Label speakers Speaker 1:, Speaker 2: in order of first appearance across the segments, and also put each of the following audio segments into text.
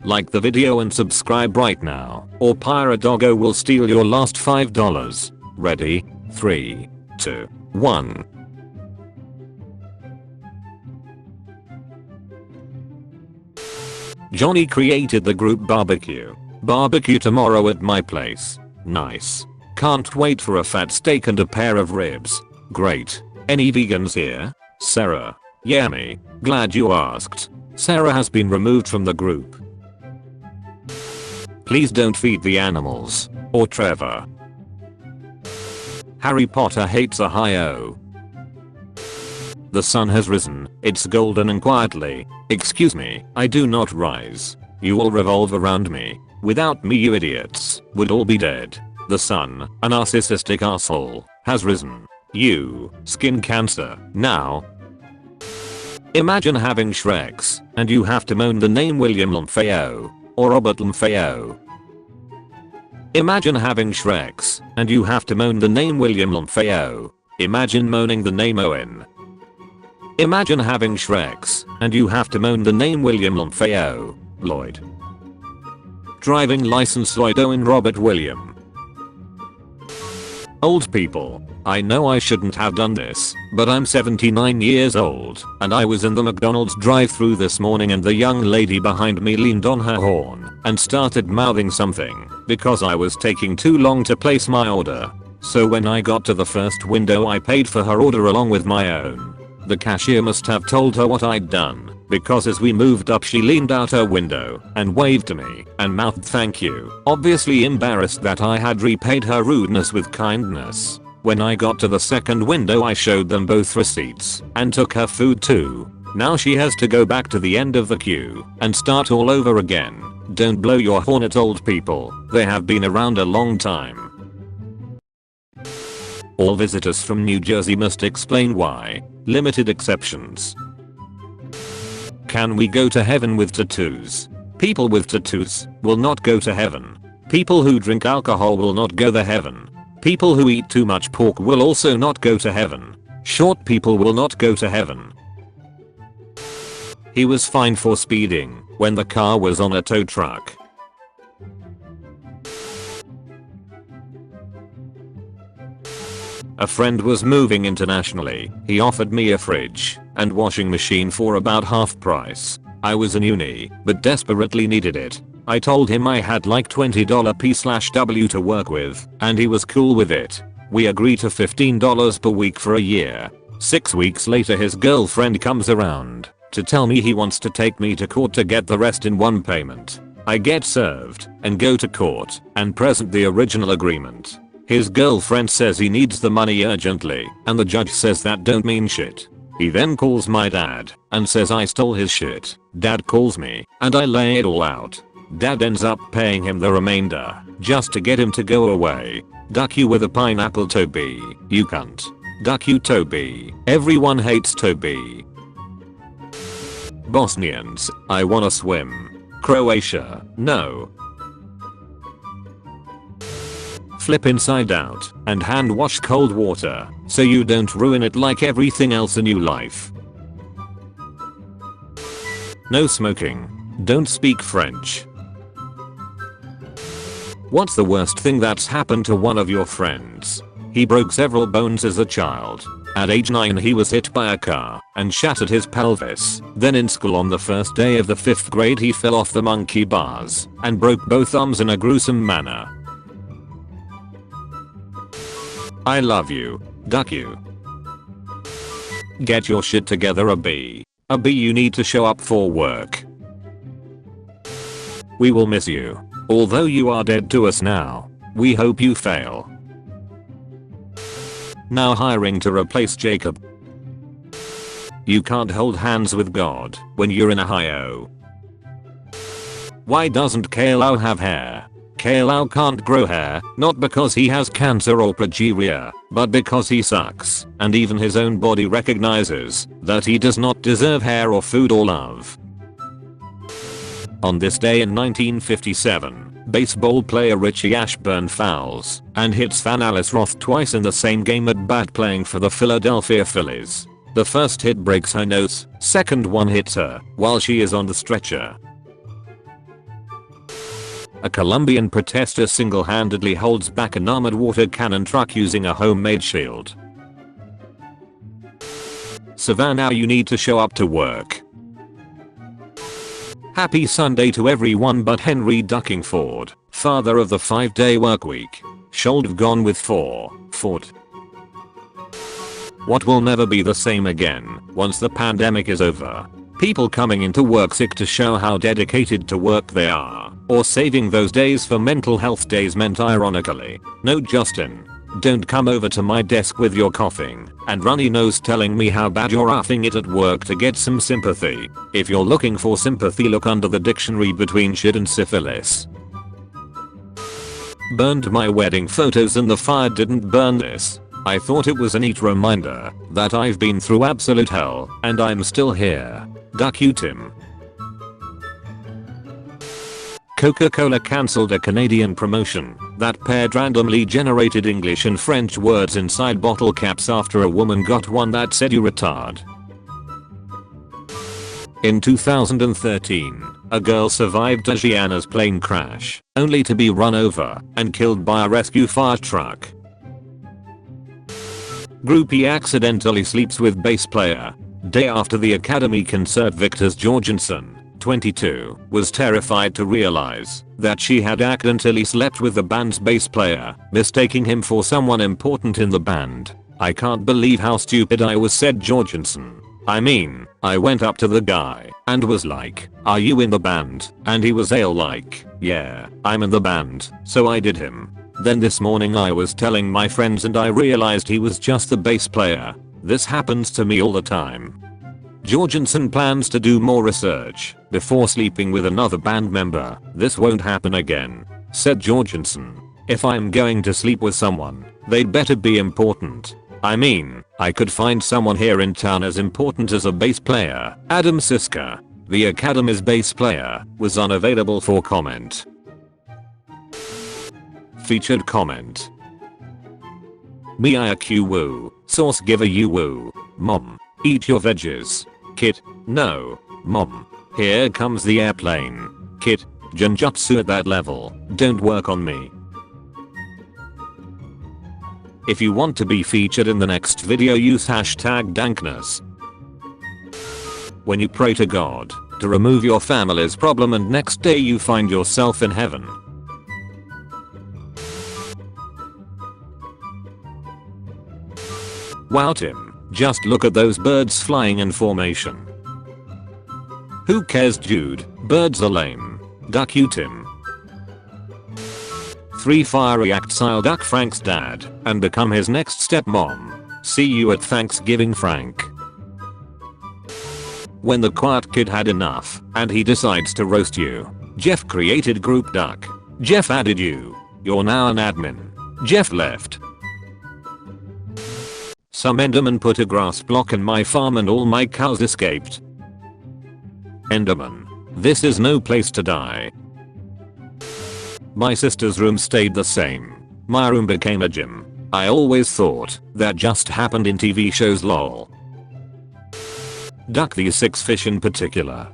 Speaker 1: Like the video and subscribe right now, or Pirate Doggo will steal your last $5. Ready? 3, 2, 1. Johnny created the group barbecue. Barbecue tomorrow at my place. Nice. Can't wait for a fat steak and a pair of ribs. Great. Any vegans here? Sarah. Yeah, me. Glad you asked. Sarah has been removed from the group. Please don't feed the animals. Or Trevor. Harry Potter hates Ohio. The sun has risen, it's golden and quietly. Excuse me, I do not rise. You all revolve around me. Without me you idiots would all be dead. The sun, a narcissistic asshole, has risen. You, skin cancer, now. Imagine having Shreks, and you have to moan the name William Lomfeo, or Robert Lomfeo. Imagine having Shreks, and you have to moan the name William Lomfeo. Imagine moaning the name Owen. Imagine having Shreks, and you have to moan the name William Lomfeo, Lloyd. Driving license Lloyd Owen Robert William. Old people. I know I shouldn't have done this, but I'm 79 years old, and I was in the McDonald's drive-thru this morning and the young lady behind me leaned on her horn and started mouthing something because I was taking too long to place my order. So when I got to the first window I paid for her order along with my own. The cashier must have told her what I'd done, because as we moved up she leaned out her window and waved to me and mouthed thank you, obviously embarrassed that I had repaid her rudeness with kindness. When I got to the second window I showed them both receipts and took her food too. Now she has to go back to the end of the queue and start all over again. Don't blow your horn at old people, they have been around a long time. All visitors from New Jersey must explain why. Limited exceptions. Can we go to heaven with tattoos? People with tattoos will not go to heaven. People who drink alcohol will not go to heaven. People who eat too much pork will also not go to heaven. Short people will not go to heaven. He was fined for speeding when the car was on a tow truck. A friend was moving internationally. He offered me a fridge and washing machine for about half price. I was in uni, but desperately needed it. I told him I had like $20 P/W to work with, and he was cool with it. We agreed to $15 per week for a year. 6 weeks later his girlfriend comes around to tell me he wants to take me to court to get the rest in one payment. I get served and go to court and present the original agreement. His girlfriend says he needs the money urgently, and the judge says that don't mean shit. He then calls my dad and says I stole his shit. Dad calls me and I lay it all out. Dad ends up paying him the remainder just to get him to go away. Duck you with a pineapple, Toby, you cunt. Duck you, Toby. Everyone hates Toby. Bosnians, I wanna swim. Croatia, no. Flip inside out and hand wash cold water so you don't ruin it like everything else in your life. No smoking. Don't speak French. What's the worst thing that's happened to one of your friends? He broke several bones as a child. At age 9 he was hit by a car and shattered his pelvis. Then in school on the first day of the 5th grade he fell off the monkey bars and broke both arms in a gruesome manner. I love you. Duck you. Get your shit together, a B. A B, you need to show up for work. We will miss you. Although you are dead to us now. We hope you fail. Now hiring to replace Jacob. You can't hold hands with God when you're in Ohio. Why doesn't Kaylau have hair? Kaylau can't grow hair, not because he has cancer or progeria, but because he sucks, and even his own body recognizes that he does not deserve hair or food or love. On this day in 1957, baseball player Richie Ashburn fouls and hits fan Alice Roth twice in the same game at bat playing for the Philadelphia Phillies. The first hit breaks her nose, second one hits her while she is on the stretcher. A Colombian protester single-handedly holds back an armored water cannon truck using a homemade shield. Savannah, you need to show up to work. Happy Sunday to everyone but Henry Duckingford, father of the 5-day workweek. Should have gone with 4 foot. What will never be the same again once the pandemic is over? People coming into work sick to show how dedicated to work they are, or saving those days for mental health days meant ironically. No, Justin. Don't come over to my desk with your coughing and runny nose telling me how bad you're roughing it at work to get some sympathy. If you're looking for sympathy, look under the dictionary between shit and syphilis. Burned my wedding photos and the fire didn't burn this. I thought it was a neat reminder that I've been through absolute hell and I'm still here. Duck you, Tim. Coca-Cola cancelled a Canadian promotion that paired randomly generated English and French words inside bottle caps after a woman got one that said "you retard." In 2013, a girl survived a Gianna's plane crash, only to be run over and killed by a rescue fire truck. Groupie accidentally sleeps with bass player. Day after the Academy concert, Victor's Jorgensen, 22, was terrified to realize that she had accidentally slept with the band's bass player, mistaking him for someone important in the band. "I can't believe how stupid I was," said Jorgensen. "I mean, I went up to the guy and was like, 'Are you in the band?' And he was like, 'Yeah, I'm in the band,' so I did him. Then this morning I was telling my friends and I realized he was just the bass player. This happens to me all the time." Jorgensen plans to do more research before sleeping with another band member. "This won't happen again," said Jorgensen. "If I'm going to sleep with someone, they'd better be important. I mean, I could find someone here in town as important as a bass player." Adam Siska, the Academy's bass player, was unavailable for comment. Featured comment. Miyaq woo, sauce giver you woo. Mom, eat your veggies. Kid, no. Mom, here comes the airplane. Kid, Genjutsu at that level, don't work on me. If you want to be featured in the next video, use #dankness. When you pray to God to remove your family's problem and next day you find yourself in heaven. Wow, Tim, just look at those birds flying in formation. Who cares, dude? Birds are lame. Duck you, Tim. 3 fiery acts. I'll duck Frank's dad and become his next stepmom. See you at Thanksgiving, Frank. When the quiet kid had enough and he decides to roast you, Jeff created group duck. Jeff added you. You're now an admin. Jeff left. Some Enderman put a grass block in my farm and all my cows escaped. Enderman, this is no place to die. My sister's room stayed the same. My room became a gym. I always thought that just happened in TV shows, lol. Duck these 6 fish in particular.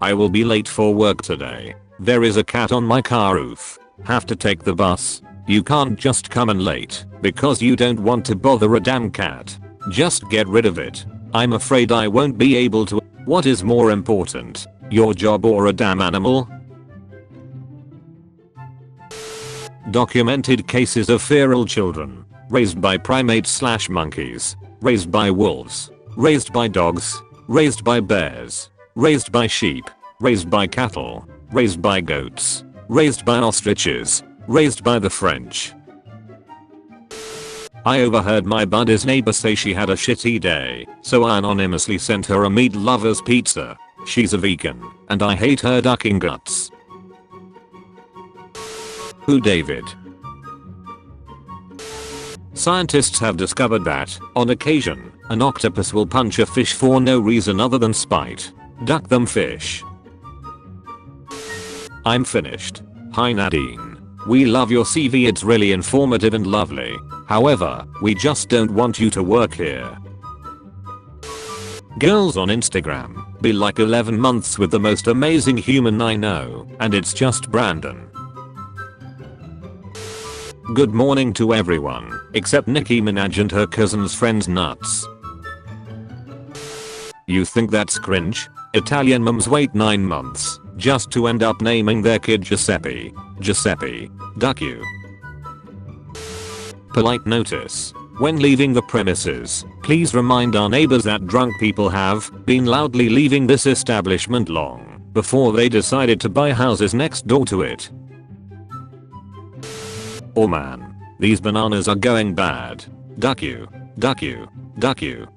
Speaker 1: I will be late for work today. There is a cat on my car roof. Have to take the bus. You can't just come in late because you don't want to bother a damn cat. Just get rid of it. I'm afraid I won't be able to. What is more important, your job or a damn animal? Documented cases of feral children raised by primates/monkeys, raised by wolves, raised by dogs, raised by bears, raised by sheep, raised by cattle, raised by goats, raised by ostriches, raised by the French. I overheard my buddy's neighbor say she had a shitty day, so I anonymously sent her a meat lover's pizza. She's a vegan, and I hate her ducking guts. Who David? Scientists have discovered that, on occasion, an octopus will punch a fish for no reason other than spite. Duck them, fish. I'm finished. Hi Nadine. We love your CV, it's really informative and lovely. However, we just don't want you to work here. Girls on Instagram be like 11 months with the most amazing human I know, and it's just Brandon. Good morning to everyone, except Nicki Minaj and her cousin's friends nuts. You think that's cringe? Italian mums wait 9 months just to end up naming their kid Giuseppe. Giuseppe, duck you. Polite notice. When leaving the premises, please remind our neighbors that drunk people have been loudly leaving this establishment long before they decided to buy houses next door to it. Oh man, these bananas are going bad. Duck you, duck you, duck you.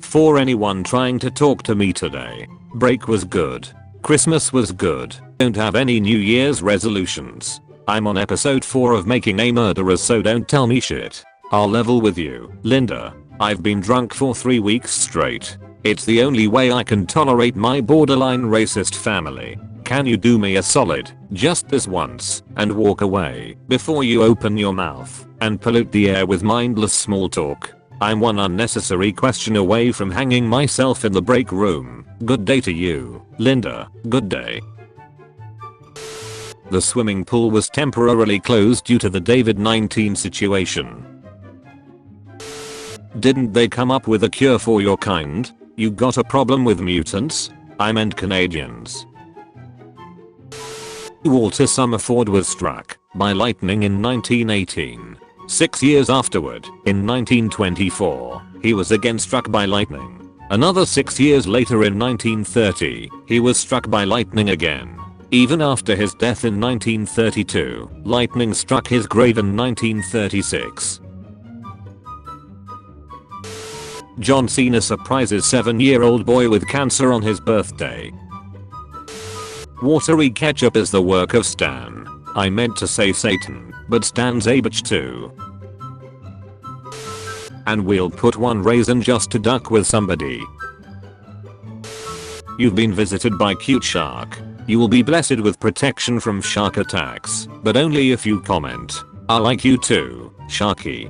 Speaker 1: For anyone trying to talk to me today, break was good. Christmas was good. Don't have any New Year's resolutions. I'm on episode 4 of Making a Murderer, so don't tell me shit. I'll level with you, Linda. I've been drunk for 3 weeks straight. It's the only way I can tolerate my borderline racist family. Can you do me a solid, just this once, and walk away before you open your mouth and pollute the air with mindless small talk? I'm one unnecessary question away from hanging myself in the break room. Good day to you, Linda. Good day. The swimming pool was temporarily closed due to the COVID-19 situation. Didn't they come up with a cure for your kind? You got a problem with mutants? I meant Canadians. Walter Summerford was struck by lightning in 1918. 6 years afterward, in 1924, he was again struck by lightning. Another 6 years later in 1930, he was struck by lightning again. Even after his death in 1932, lightning struck his grave in 1936. John Cena surprises 7-year-old boy with cancer on his birthday. Watery ketchup is the work of Stan. I meant to say Satan, but Stan's a bitch too. And we'll put one raisin just to duck with somebody. You've been visited by cute shark. You will be blessed with protection from shark attacks, but only if you comment, "I like you too, Sharky."